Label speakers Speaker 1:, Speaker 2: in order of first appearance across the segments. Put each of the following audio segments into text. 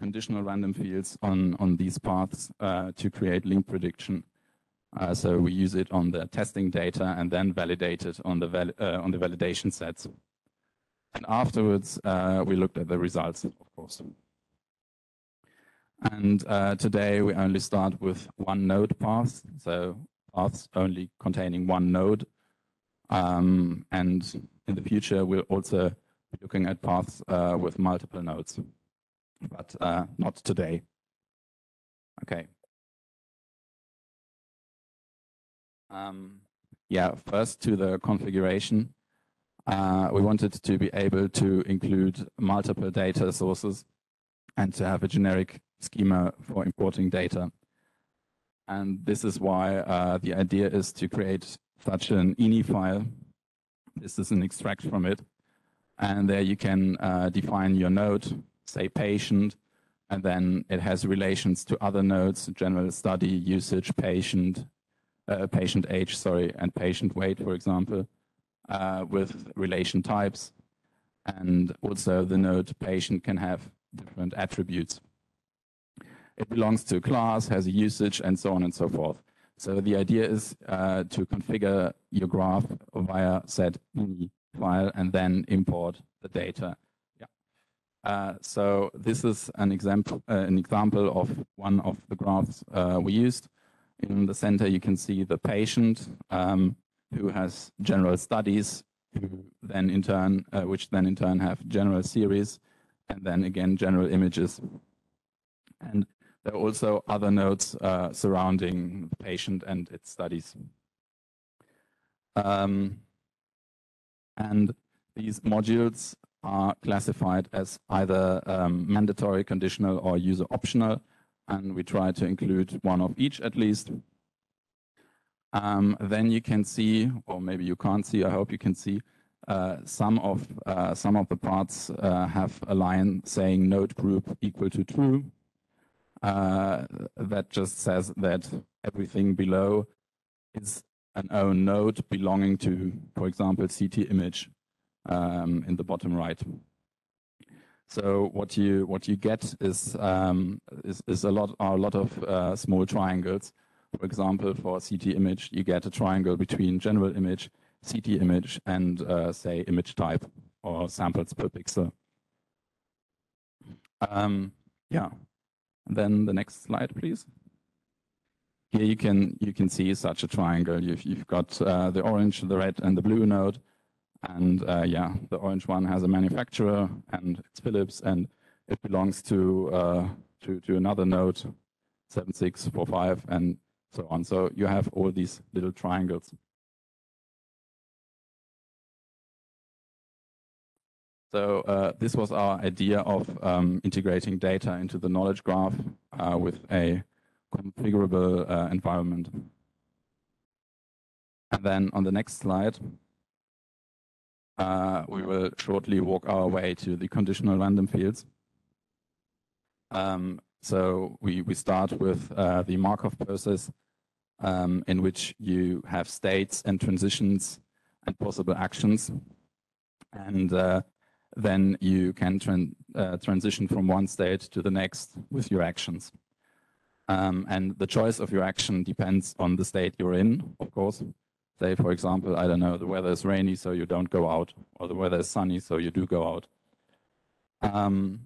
Speaker 1: conditional random fields on these paths to create link prediction. So we use it on the testing data and then validate it on the validation sets. And afterwards, we looked at the results, of course. And today we only start with one node path, so paths only containing one node. And in the future, we'll also be looking at paths with multiple nodes, but not today. Okay. Yeah, first to the configuration. We wanted to be able to include multiple data sources and to have a generic schema for importing data. And this is why the idea is to create such an ini file. This is an extract from it. And there you can define your node, say patient, and then it has relations to other nodes, general study, usage, patient age, and patient weight, for example, with relation types. And also the node patient can have different attributes. It belongs to a class, has a usage, and so on and so forth. So the idea is to configure your graph via said ini file and then import the data. Yeah. So this is an example of one of the graphs we used. In the center, you can see the patient who has general studies, who then in turn, which then in turn have general series, and then again general images. And there are also other nodes surrounding the patient and its studies. And these modules are classified as either mandatory, conditional, or user optional, and we try to include one of each at least. Then you can see, or maybe you can't see, I hope you can see, some of the parts have a line saying node group equal to true. That just says that everything below is an own node belonging to, for example, CT image in the bottom right. So what you get is a lot of small triangles. For example, for CT image, you get a triangle between general image, CT image, and say image type or samples per pixel. Yeah. Then the next slide, please. Here you can see such a triangle. You've got the orange, the red, and the blue node, and yeah, the orange one has a manufacturer, and it's Philips, and it belongs to another node, 7645, and so on. So you have all these little triangles. So this was our idea of integrating data into the knowledge graph with a configurable environment. And then on the next slide, we will shortly walk our way to the conditional random fields. So we start with the Markov process in which you have states and transitions and possible actions. And then you can transition from one state to the next with your actions. And the choice of your action depends on the state you're in, of course. Say, for example, I don't know, the weather is rainy, so you don't go out, or the weather is sunny, so you do go out. And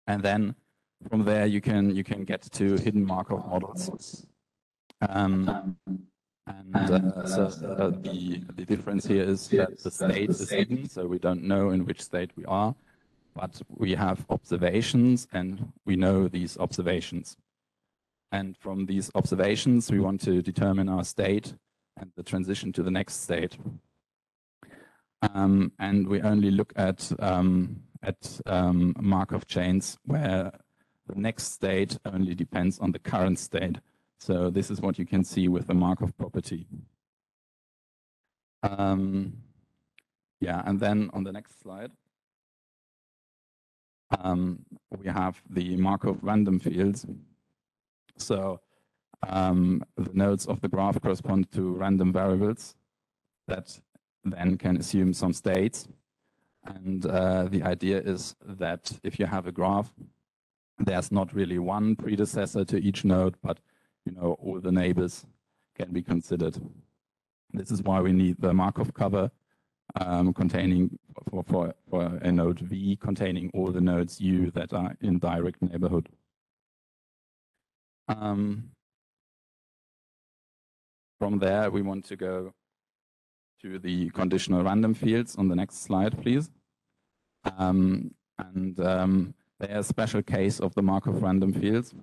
Speaker 1: then from there, you can get to hidden Markov models. So the difference here is that the state is hidden, so we don't know in which state we are, but we have observations, and we know these observations. And from these observations, we want to determine our state and the transition to the next state. And we only look at Markov chains where the next state only depends on the current state. So this is what you can see with the Markov property. Yeah, and then on the next slide, we have the Markov random fields. So the nodes of the graph correspond to random variables that then can assume some states. And the idea is that if you have a graph there's not really one predecessor to each node, but all the neighbors can be considered. This is why we need the Markov cover containing for a node V containing all the nodes U that are in direct neighborhood. From there, we want to go to the conditional random fields on the next slide, please. They're a special case of the Markov random fields.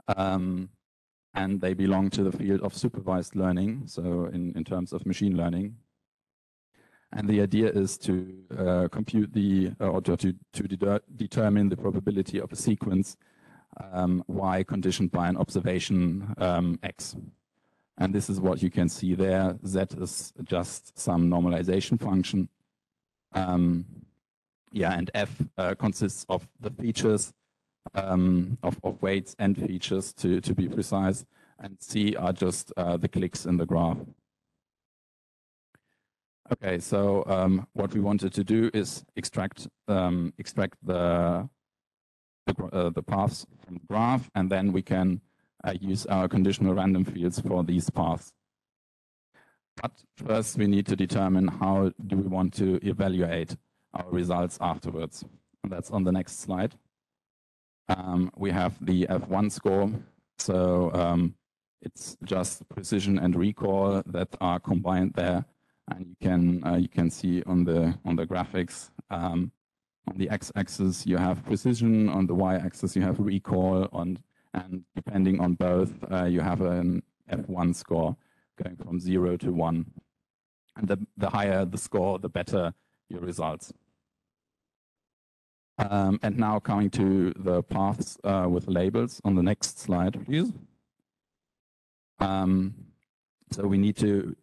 Speaker 1: And they belong to the field of supervised learning, so in terms of machine learning. And the idea is to compute or to determine the probability of a sequence Y conditioned by an observation X. And this is what you can see there. Z is just some normalization function. And F consists of the features of weights and features to be precise. And C are just the clicks in the graph. Okay, so what we wanted to do is extract the paths from the graph, and then we can use our conditional random fields for these paths. But first, we need to determine how do we want to evaluate our results afterwards. And that's on the next slide. We have the F1 score. So it's just precision and recall that are combined there. And you can see on the graphics, on the x-axis you have precision, on the y-axis you have recall, and depending on both, you have an F1 score going from 0 to 1. And the higher the score, the better your results. And now coming to the paths with labels on the next slide, please. So we need to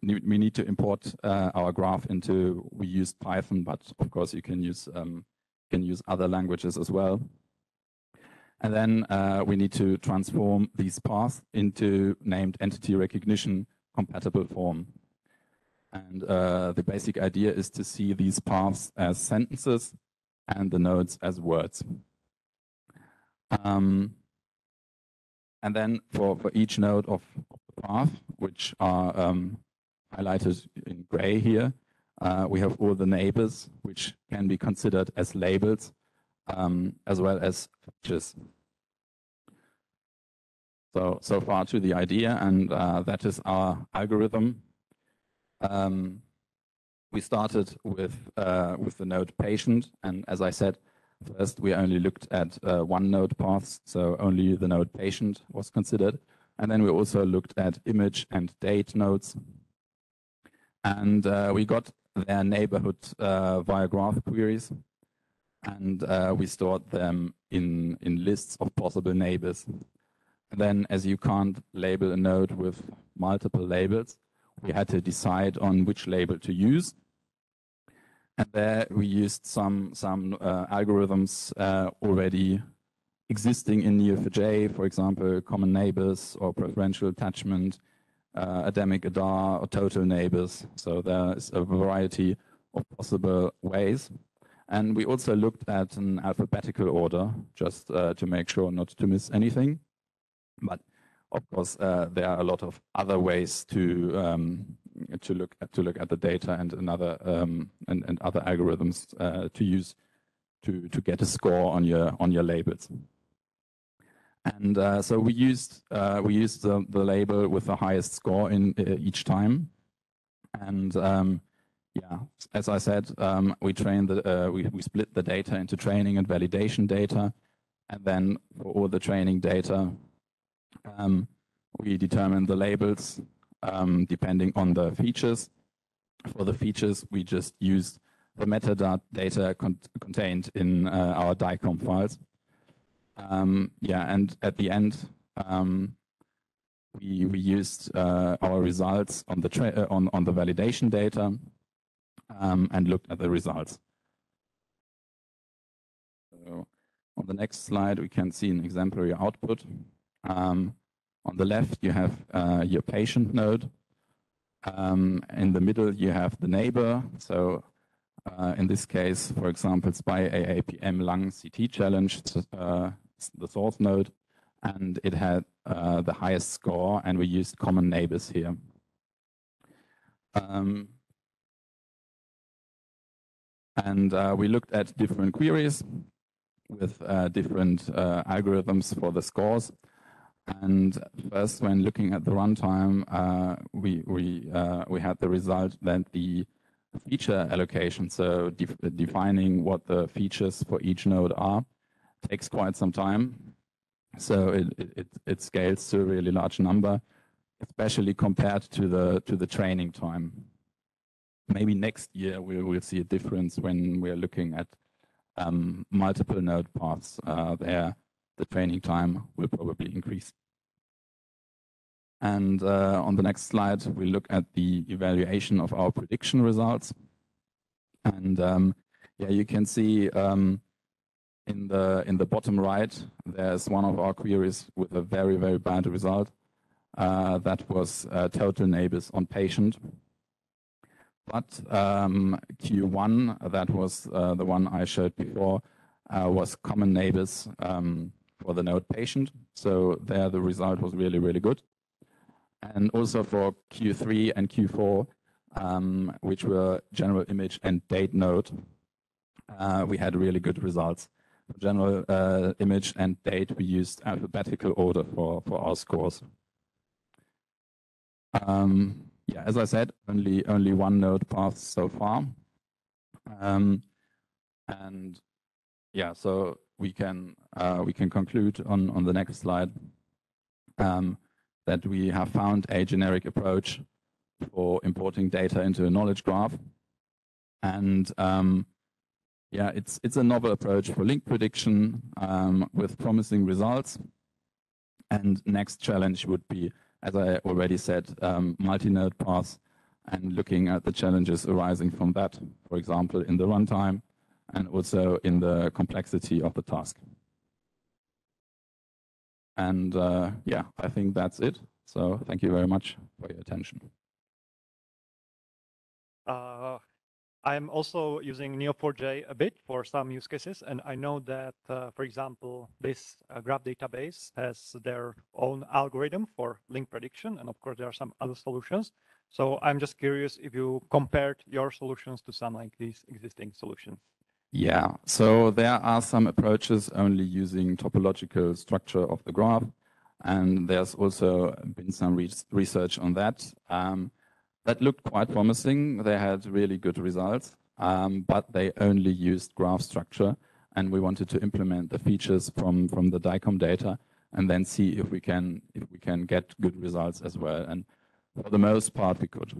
Speaker 1: import our graph into. We used Python, but of course you can use other languages as well. And then we need to transform these paths into named entity recognition compatible form. And the basic idea is to see these paths as sentences and the nodes as words. And then for each node of the path, which are highlighted in gray here, we have all the neighbors, which can be considered as labels, as well as features. So far to the idea, and that is our algorithm. We started with the node patient, and as I said, first we only looked at one node paths, so only the node patient was considered. And then we also looked at image and date nodes. And we got their neighborhood via graph queries. And we stored them in lists of possible neighbors. And then, as you can't label a node with multiple labels, we had to decide on which label to use. And there we used some algorithms already existing in Neo4j, for example, common neighbors or preferential attachment, Adamic ADAR or total neighbors. So there is a variety of possible ways. And we also looked at an alphabetical order, just to make sure not to miss anything. But of course, there are a lot of other ways to look at the data and other algorithms to use to get a score on your labels. And so we used the label with the highest score in each time. And yeah, as I said, we split the data into training and validation data, and then for all the training data, we determine the labels depending on the features. For the features, we just used the metadata contained in our DICOM files. Yeah, and at the end, we used our results on the validation data and looked at the results. So on the next slide, we can see an exemplary output. On the left, you have your patient node. In the middle, you have the neighbor. So In this case, for example, it's by AAPM Lung CT challenge, the source node, and it had the highest score, and we used common neighbors here. We looked at different queries with different algorithms for the scores. And first, when looking at the runtime, we had the result that the feature allocation, so defining what the features for each node are, takes quite some time. So it scales to a really large number, especially compared to the training time. Maybe next year we will see a difference when we're looking at multiple node paths. There, the training time will probably increase. And on the next slide, we look at the evaluation of our prediction results. And yeah, you can see in the bottom right, there's one of our queries with a very, very bad result. That was total neighbors on patient. But Q1, that was the one I showed before, was common neighbors for the node patient. So there the result was really, really good. And also for Q3 and Q4, which were general image and date node, we had really good results. For general image and date, we used alphabetical order for our scores. Yeah, as I said, only one node path so far. And yeah, so we can conclude on the next slide that we have found a generic approach for importing data into a knowledge graph. And yeah, it's a novel approach for link prediction with promising results. And next challenge would be, as I already said, multi-node paths and looking at the challenges arising from that, for example, in the runtime and also in the complexity of the task. And yeah, I think that's it. So thank you very much for your attention.
Speaker 2: I'm also using Neo4j a bit for some use cases, and I know that, for example, this graph database has their own algorithm for link prediction, and of course there are some other solutions. So I'm just curious if you compared your solutions to some like these existing solutions.
Speaker 1: Yeah, so there are some approaches only using topological structure of the graph, and there's also been some research on that. That looked quite promising. They had really good results, but they only used graph structure, and we wanted to implement the features from the DICOM data and then see if we can get good results as well. And for the most part, we could.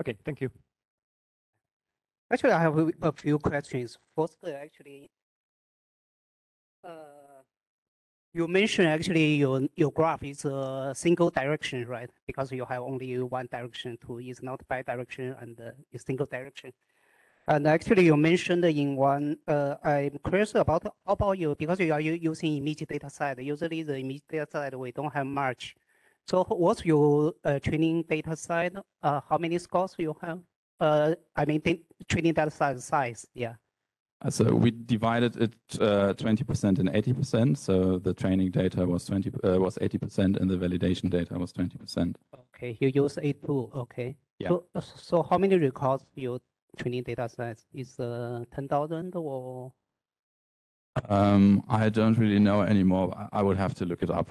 Speaker 2: Okay, thank you.
Speaker 3: Actually, I have a few questions. First, actually, you mentioned actually your graph is a single direction, right? Because you have only one direction to is not bi-direction and is single direction. And actually, you mentioned in one, I'm curious about how about you, because you are using image data set. Usually the image data set, we don't have much. So what's your training data set? How many scores you have? I mean, training data set size, yeah.
Speaker 1: So we divided it 20% and 80%. So the training data was 80% and the validation data was 20%.
Speaker 3: Okay, you use A2, okay.
Speaker 1: Yeah.
Speaker 3: So how many records your training data sets? Is 10,000 or?
Speaker 1: I don't really know anymore. I would have to look it up.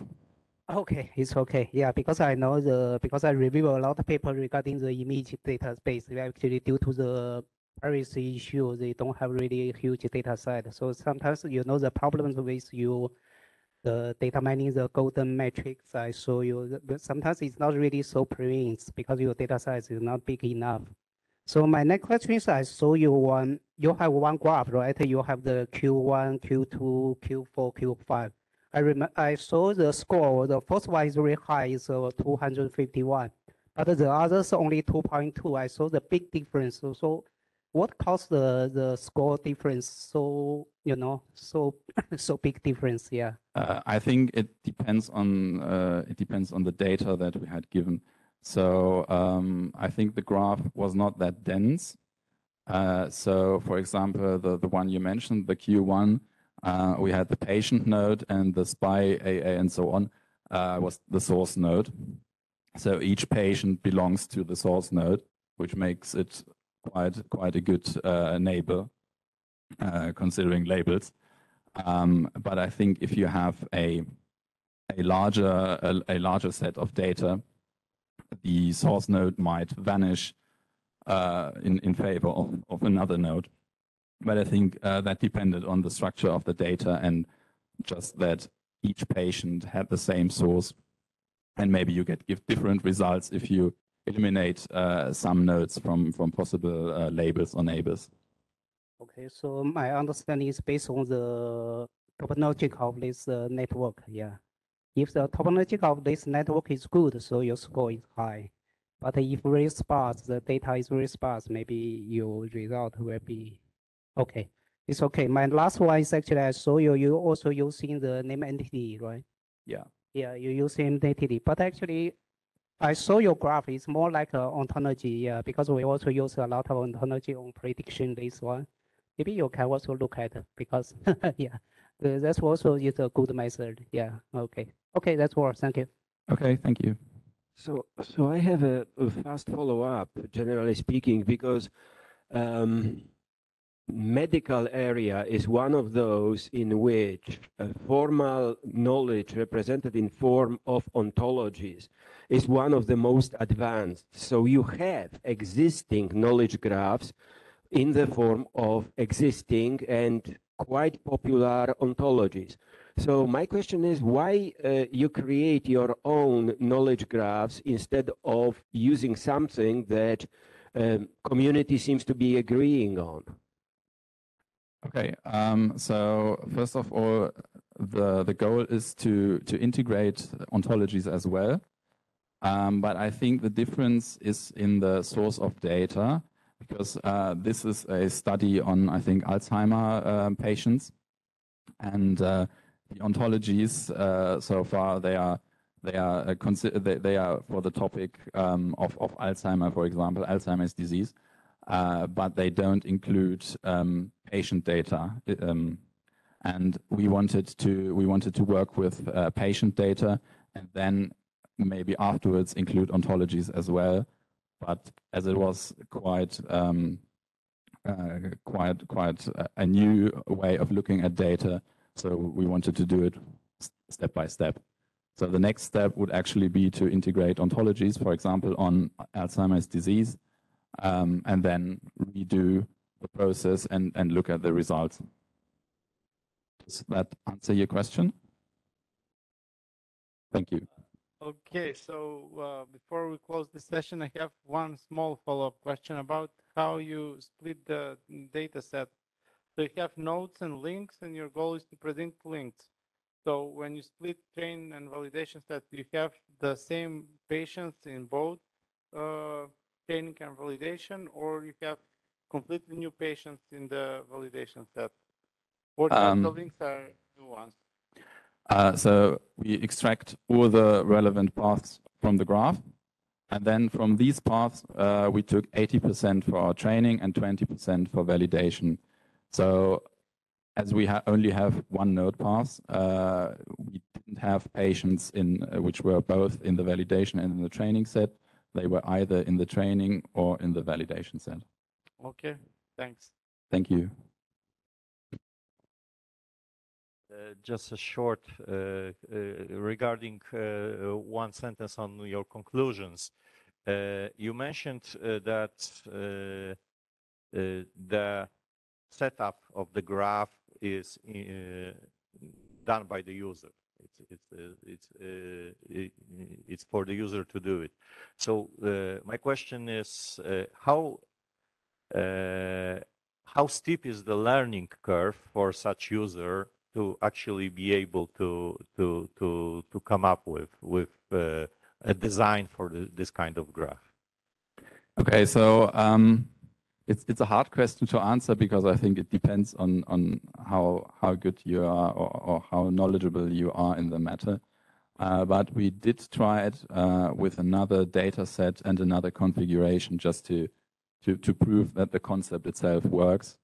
Speaker 3: Okay, it's okay. Yeah, because I know because I review a lot of papers regarding the image database. Actually, due to the privacy issue, they don't have really huge data set. So sometimes, you know, the problems with the data mining, the golden matrix, I show you, sometimes it's not really so precise because your data size is not big enough. So my next question is, I saw you have one graph, right? You have the Q1, Q2, Q4, Q5. I saw the score, the first one is very high, it's 251, but the others only 2.2. I saw the big difference. So what caused the score difference? So, you know, so big difference, yeah.
Speaker 1: I think it depends on the data that we had given. So I think the graph was not that dense, So, for example, the one you mentioned, the Q1, we had the patient node, and the SPY, AA, and so on was the source node. So each patient belongs to the source node, which makes it quite a good neighbor, considering labels. But I think if you have a larger set of data, the source node might vanish in favor of another node. But I think that depended on the structure of the data and just that each patient had the same source. And maybe you give different results if you eliminate some nodes from possible labels or neighbors.
Speaker 3: Okay, so my understanding is based on the topology of this network. Yeah, if the topology of this network is good, so your score is high. But if very sparse, the data is very sparse, maybe your result will be okay. It's okay. My last one is actually I saw you also using the name entity, right?
Speaker 1: Yeah.
Speaker 3: Yeah, you use entity, but actually I saw your graph. It's more like an ontology, yeah, because we also use a lot of ontology on prediction this one. Maybe you can also look at it because, yeah, that's also is a good method. Yeah, okay. Okay, that's all. Thank you.
Speaker 1: Okay, thank you.
Speaker 4: So I have a fast follow-up, generally speaking, because medical area is one of those in which formal knowledge represented in form of ontologies is one of the most advanced. So you have existing knowledge graphs in the form of existing and quite popular ontologies. So my question is why you create your own knowledge graphs instead of using something that community seems to be agreeing on?
Speaker 1: Okay, so first of all, the goal is to integrate ontologies as well. But I think the difference is in the source of data, because this is a study on, I think, Alzheimer patients, and the ontologies so far they are for the topic of Alzheimer, for example, Alzheimer's disease. But they don't include patient data, and we wanted to work with patient data, and then maybe afterwards include ontologies as well. But as it was quite a new way of looking at data, so we wanted to do it step by step. So the next step would actually be to integrate ontologies, for example, on Alzheimer's disease. And then redo the process and look at the results. Does that answer your question? Thank you.
Speaker 5: Okay, so before we close the session, I have one small follow-up question about how you split the data set. So you have nodes and links, and your goal is to present links. So when you split train and validation set, you have the same patients in both training and validation, or you have completely new patients in the validation set? Or the links are new ones?
Speaker 1: So we extract all the relevant paths from the graph. And then from these paths, we took 80% for our training and 20% for validation. So as we only have one node path, we didn't have patients which were both in the validation and in the training set. They were either in the training or in the validation set.
Speaker 5: Okay, thanks.
Speaker 1: Thank you.
Speaker 6: Just a short regarding one sentence on your conclusions. You mentioned that the setup of the graph is done by the user. It's for the user to do it. So my question is how steep is the learning curve for such user to actually be able to come up with a design for this kind of graph?
Speaker 1: Okay, so it's a hard question to answer because I think it depends on how good you are or how knowledgeable you are in the matter. But we did try it with another data set and another configuration just to to prove that the concept itself works,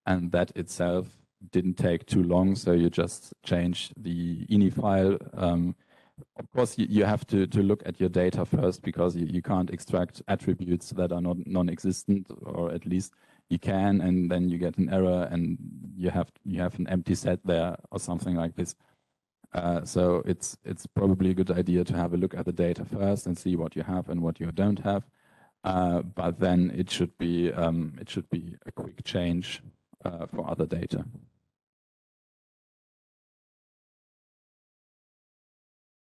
Speaker 1: and that itself didn't take too long. So you just change the ini file. Of course, you have to look at your data first, because you can't extract attributes that are not non-existent, or at least you can, and then you get an error and you have an empty set there or something like this. So it's probably a good idea to have a look at the data first and see what you have and what you don't have. But then it should be a quick change for other data.